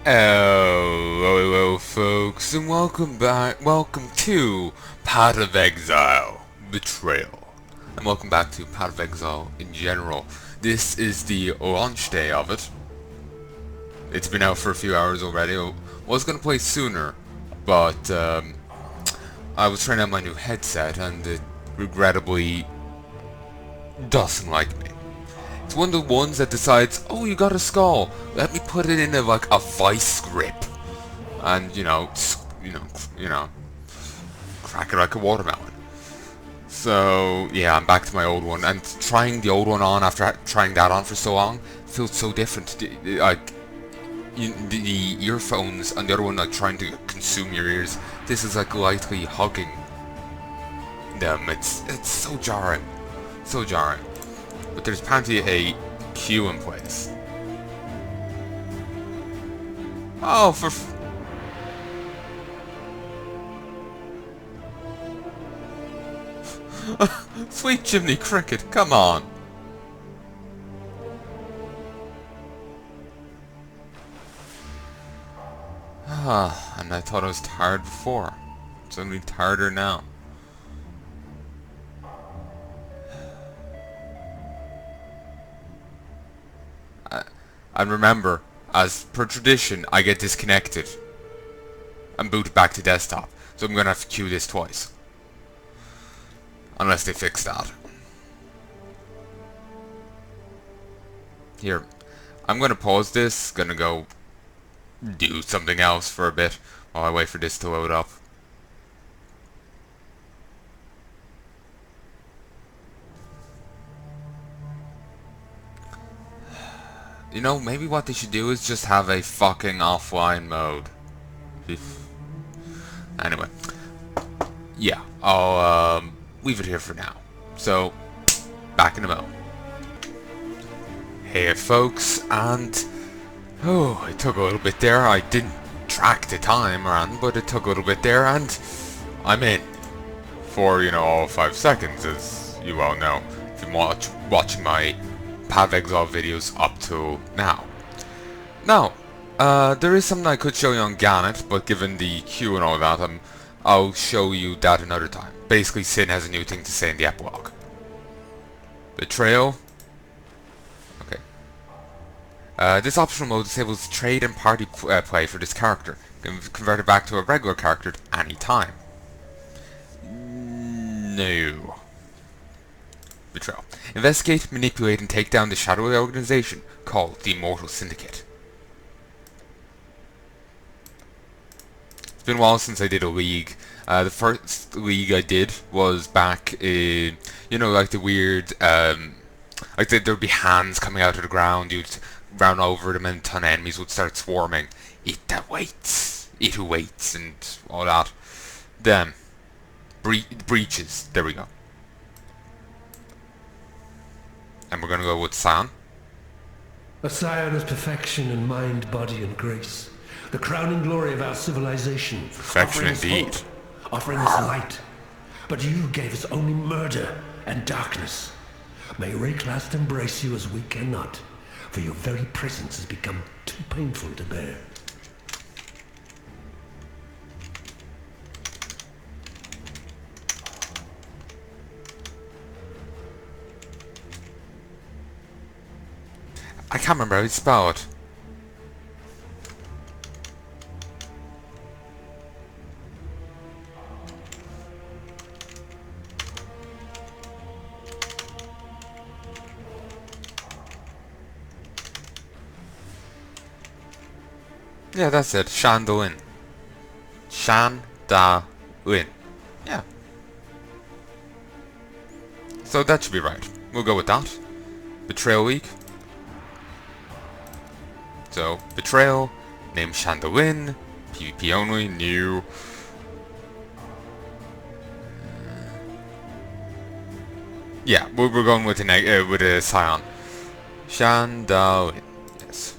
Hello, folks, and welcome back. Welcome to Path of Exile, Betrayal, and welcome back to Path of Exile in general. This is the launch day of it. It's been out for a few hours already. I was gonna play sooner, but I was trying out my new headset, and it regrettably doesn't like me. It's one of the ones that decides, oh, you got a skull, let me put it in a vice grip, and crack it like a watermelon. So yeah, I'm back to my old one, and trying the old one on after trying that on for so long feels so different. Like the earphones and the other one like trying to consume your ears. This is like lightly hugging them. It's so jarring, so jarring. But there's apparently a queue in place. Oh, for sweet Jiminy Cricket, come on! And I thought I was tired before. It's only tireder now. And remember, as per tradition, I get disconnected and booted back to desktop. So I'm gonna have to queue this twice. Unless they fix that. Here, I'm gonna pause this, gonna go do something else for a bit while I wait for this to load up. You know, maybe what they should do is just have a fucking offline mode. Anyway. Yeah, I'll leave it here for now. So, back in a moment. Hey folks, and oh, it took a little bit there. I didn't track the time around, but it took a little bit there, and I'm in. For, all 5 seconds, as you all know, if you've been watching my Path of Exile videos up till now. Now, there is something I could show you on Gannett, but given the queue and all that, I'll show you that another time. Basically, Sin has a new thing to say in the epilogue. Betrayal. Okay. This optional mode disables trade and party play for this character. Can be converted back to a regular character at any time. No. Betrayal. Investigate, manipulate, and take down the shadowy organization called the Immortal Syndicate. It's been a while since I did a league. The first league I did was back in, like the weird, like there'd be hands coming out of the ground, you'd run over them and a ton of enemies would start swarming. It who waits, and all that. Then, breaches, there we go. And we're going to go with Scion. A Scion is perfection in mind, body, and grace. The crowning glory of our civilization. Perfection indeed. Offering us light. But you gave us only murder and darkness. May Rayclast embrace you as we cannot, for your very presence has become too painful to bear. I can't remember how it's spelled. Yeah, that's it. Shandolin. Shandolin. Yeah. So that should be right. We'll go with that. Betrayal week. So, Betrayal, name Shandolin, PvP only, new. Yeah, we're going with a Scion. Shandolin, yes.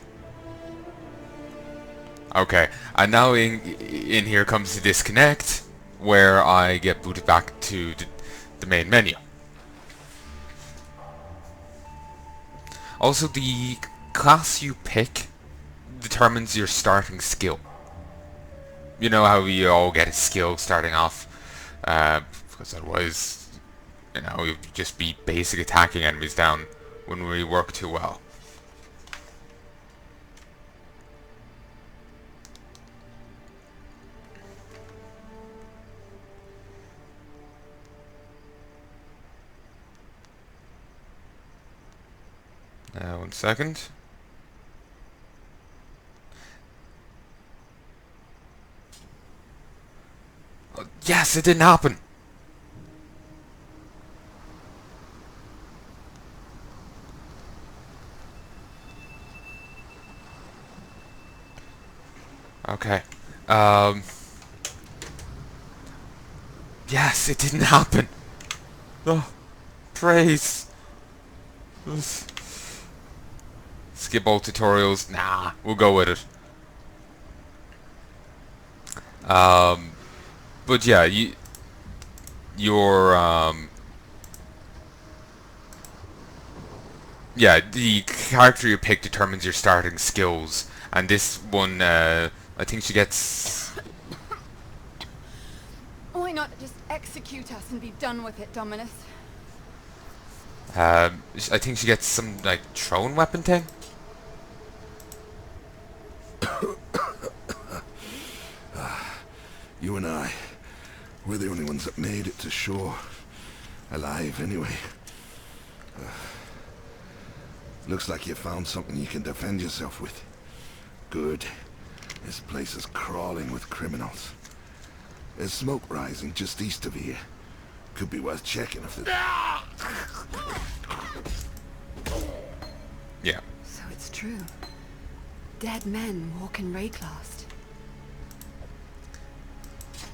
Okay, and now in here comes the disconnect, where I get booted back to the main menu. Also, the class you pick determines your starting skill. You know how you all get a skill starting off, because otherwise, you know, you'd just be basic attacking enemies down when we work too well. One second. Oh, yes, it didn't happen. Okay. Yes, it didn't happen. Oh, praise. Skip all tutorials. Nah, we'll go with it. But yeah, yeah, the character you pick determines your starting skills, and this one, I think she gets. Why not just execute us and be done with it, Dominus? I think she gets some like thrown weapon thing. You and I, we're the only ones that made it to shore. Alive, anyway. Looks like you found something you can defend yourself with. Good. This place is crawling with criminals. There's smoke rising just east of here. Could be worth checking if there's... Yeah. So it's true. Dead men walk in Rayclast.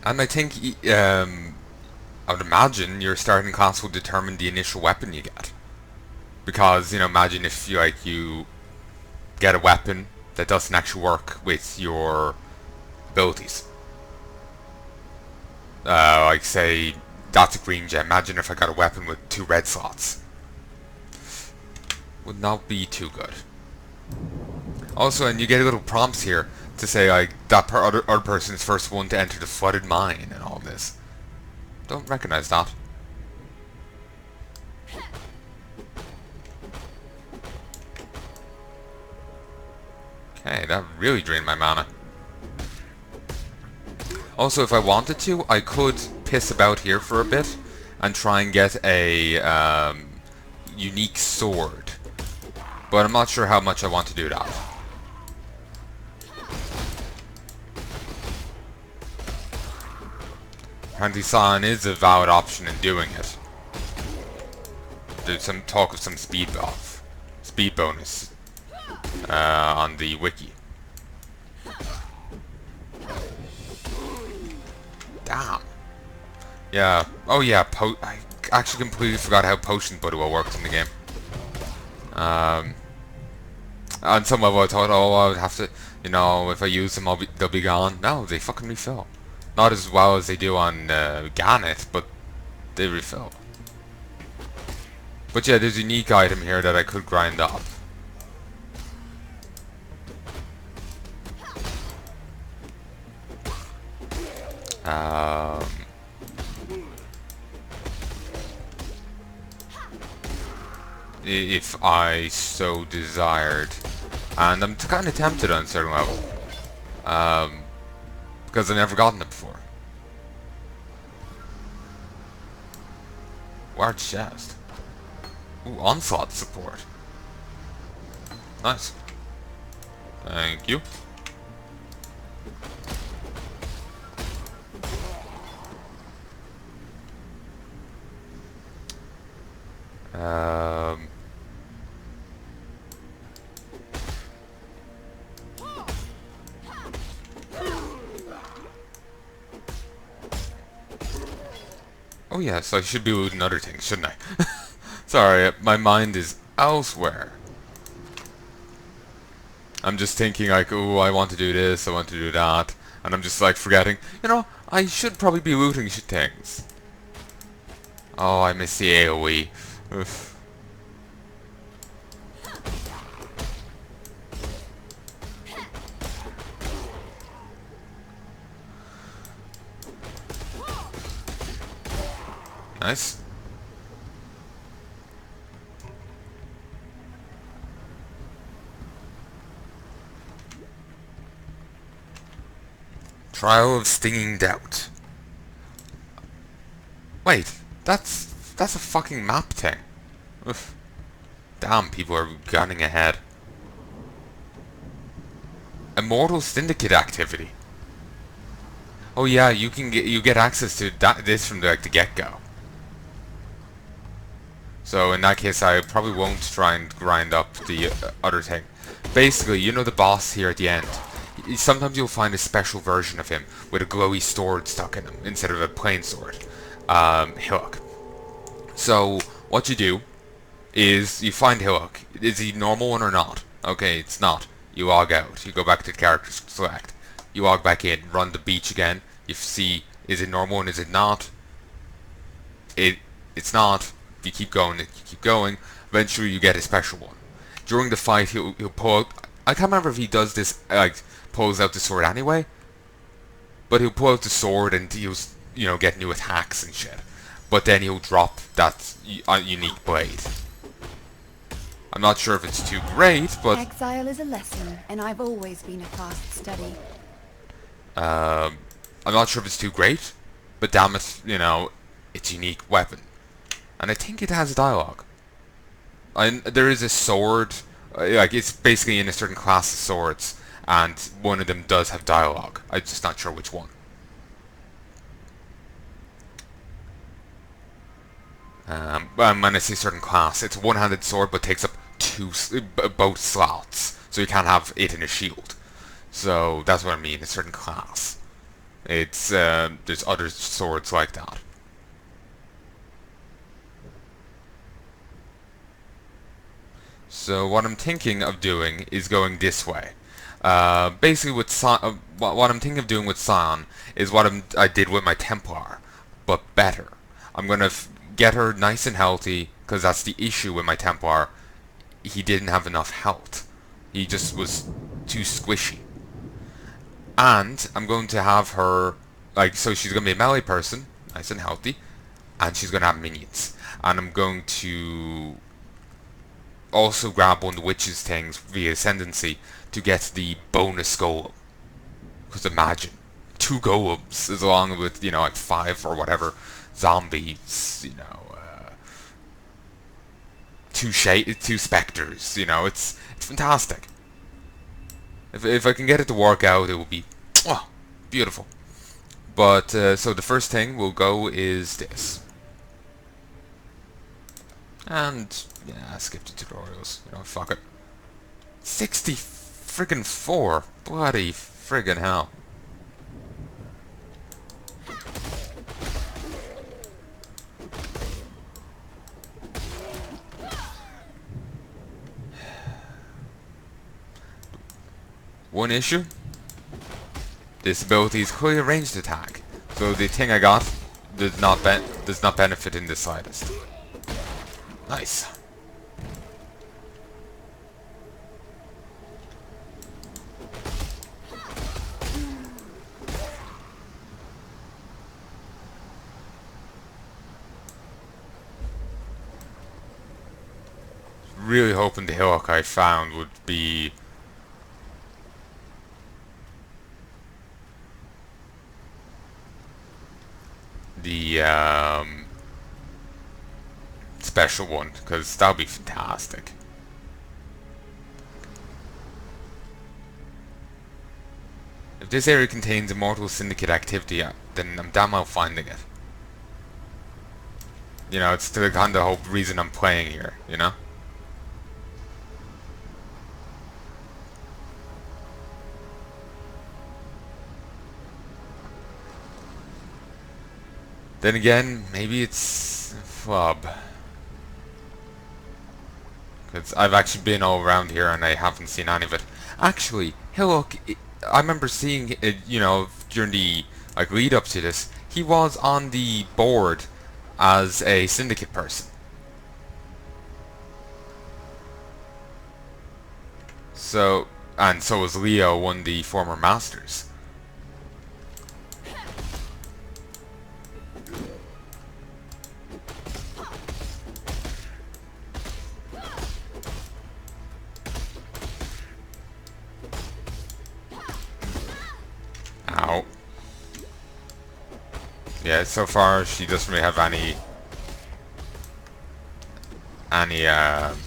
And I think, I would imagine your starting class will determine the initial weapon you get. Because, you know, imagine if you get a weapon that doesn't actually work with your abilities. Like, say, that's a green gem. Imagine if I got a weapon with 2 red slots. Would not be too good. Also, and you get little prompts here to say, like, that other person is first one to enter the flooded mine and all this. Don't recognize that. Okay, that really drained my mana. Also, if I wanted to, I could piss about here for a bit and try and get a unique sword. But I'm not sure how much I want to do that. Apparently Scion is a valid option in doing it. There's some talk of some speed bonus on the wiki. Damn. Yeah. Oh yeah. I actually completely forgot how potion Budwell works in the game. On some level, I thought, oh, I would have to, you know, if I use them, they'll be gone. No, they fucking refill. Not as well as they do on Gannett, but they refill. But yeah, there's a unique item here that I could grind up. If I so desired. And I'm kind of tempted on a certain level. Because I've never gotten it before. Large chest. Ooh, onslaught support. Nice. Thank you. Oh yes, I should be looting other things, shouldn't I? Sorry, my mind is elsewhere. I'm just thinking like, oh, I want to do this, I want to do that, and I'm just like forgetting, you know, I should probably be looting things. Oh, I miss the AoE. Oof. Nice. Trial of Stinging Doubt. Wait, that's a fucking map thing. Oof. Damn, people are gunning ahead. Immortal Syndicate activity. Oh yeah, you get access to this from like the get-go. So in that case, I probably won't try and grind up the other thing. Basically, you know the boss here at the end. Sometimes you'll find a special version of him with a glowy sword stuck in him instead of a plain sword. Hillock. So what you do is you find Hillock. Is he normal one or not? Okay, it's not. You log out. You go back to character select. You log back in. Run the beach again. You see, is it normal and is it not? It's not. You keep going. You keep going. Eventually, you get a special one. During the fight, he'll pull out. I can't remember if he does this like pulls out the sword anyway. But he'll pull out the sword and he'll get new attacks and shit. But then he'll drop that unique blade. I'm not sure if it's too great, but Exile is a lesson, and I've always been a fast study. I'm not sure if it's too great, but damn it, it's a unique weapon. And I think it has dialogue. There is a sword, like it's basically in a certain class of swords, and one of them does have dialogue. I'm just not sure which one. When I say certain class, it's a one-handed sword but takes up both slots, so you can't have it in a shield. So that's what I mean, a certain class. It's there's other swords like that. So what I'm thinking of doing is going this way. Basically, with what I'm thinking of doing with Scion is what I did with my Templar, but better. I'm gonna get her nice and healthy, because that's the issue with my Templar. He didn't have enough health. He just was too squishy. And I'm going to have her, so she's going to be a melee person, nice and healthy, and she's going to have minions. And I'm going to also grab one of the witch's things via ascendancy to get the bonus golem. Because imagine, 2 golems as along with, 5 or whatever zombies, 2 specters, it's fantastic. If I can get it to work out, it will be beautiful. But so the first thing we'll go is this, and yeah, skip the tutorials. Fuck it. 64, bloody friggin' hell. One issue, this ability is clearly a ranged attack, so the thing I got does not benefit in the slightest. Nice. Really hoping the hillock I found would be the special one, because that would be fantastic. If this area contains Immortal Syndicate activity, then I'm damn well finding it. It's the kind of whole reason I'm playing here, Then again, maybe it's a flub. Because I've actually been all around here and I haven't seen any of it. Actually, Hillock, I remember seeing it, during the lead up to this, he was on the board as a syndicate person. So was Leo, one of the former masters. Yeah, so far she doesn't really have any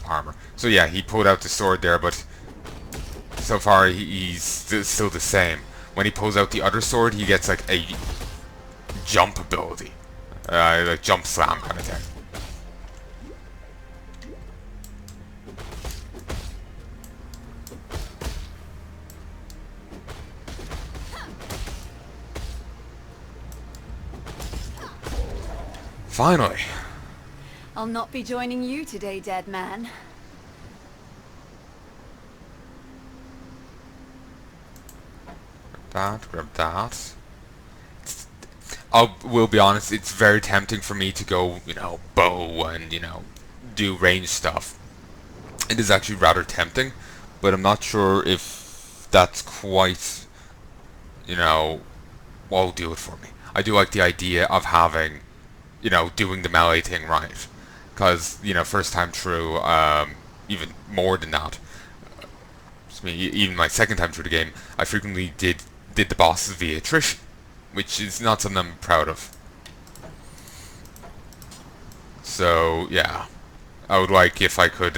armor. So yeah, he pulled out the sword there, but so far he's still the same. When he pulls out the other sword, he gets like a jump ability, like jump slam kind of thing. Finally. I'll not be joining you today, dead man. Grab that. I will be honest, it's very tempting for me to go, you know, bow and, you know, do range stuff. It is actually rather tempting, but I'm not sure if that's quite, you know, what will do it for me. I do like the idea of having, you know, doing the melee thing right. Because, you know, first time through, even more than that, even my second time through the game, I frequently did the bosses via attrition, which is not something I'm proud of. So, yeah. I would like if I could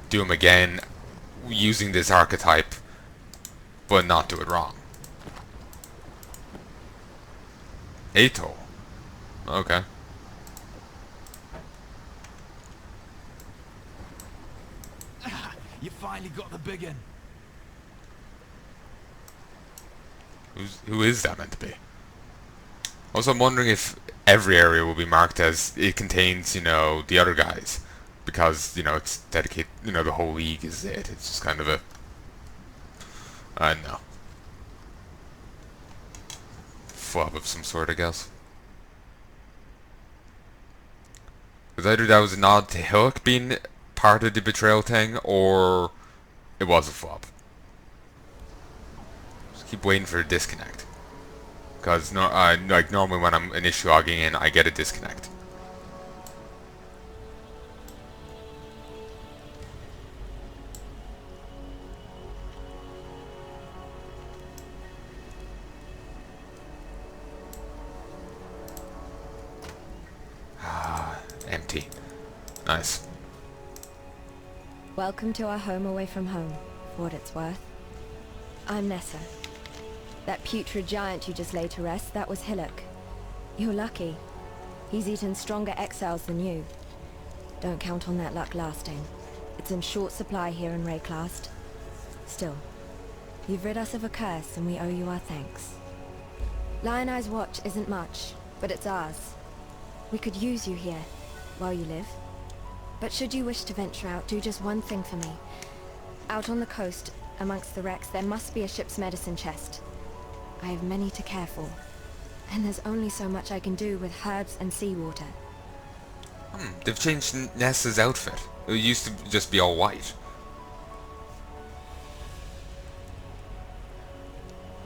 do them again using this archetype, but not do it wrong. Ato. Okay. You finally got the big one. Who is that meant to be? Also, I'm wondering if every area will be marked as it contains, you know, the other guys, because, you know, it's dedicated, you know, the whole league is it. It's just kind of a, I don't know, flub of some sort, I guess. Because either that was a nod to Hillock being part of the Betrayal thing, or it was a flop. Just keep waiting for a disconnect. Because like normally when I'm initially logging in, I get a disconnect. Empty. Nice. Welcome to our home away from home, for what it's worth. I'm Nessa. That putrid giant you just laid to rest, that was Hillock. You're lucky. He's eaten stronger exiles than you. Don't count on that luck lasting. It's in short supply here in Rayclast. Still, you've rid us of a curse and we owe you our thanks. Lion Eye's watch isn't much, but it's ours. We could use you here, while you live. But should you wish to venture out, do just one thing for me. Out on the coast, amongst the wrecks, there must be a ship's medicine chest. I have many to care for, and there's only so much I can do with herbs and seawater. They've changed Nessa's outfit. It used to just be all white.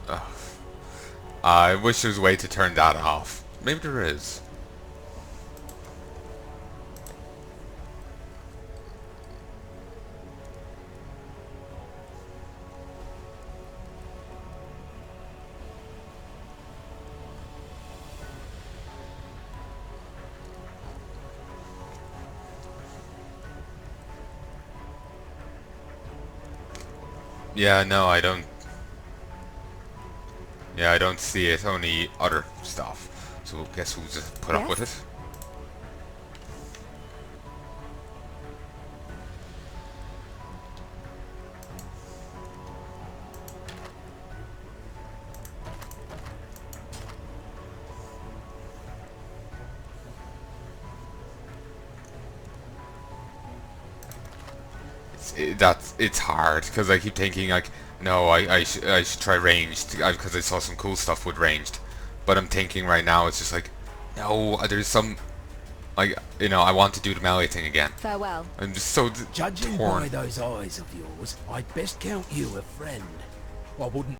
Ugh. I wish there was a way to turn that off. Maybe there is. Yeah, no, I don't. Yeah, I don't see it. Only other stuff. So guess we'll just put up with it. It's hard because I keep thinking like, no, I should try ranged because I saw some cool stuff with ranged, but I'm thinking right now it's just like, no, there's some, like, you know, I want to do the melee thing again. Farewell. I'm just so Judging torn. by those eyes of yours, I'd best count you a friend. I wouldn't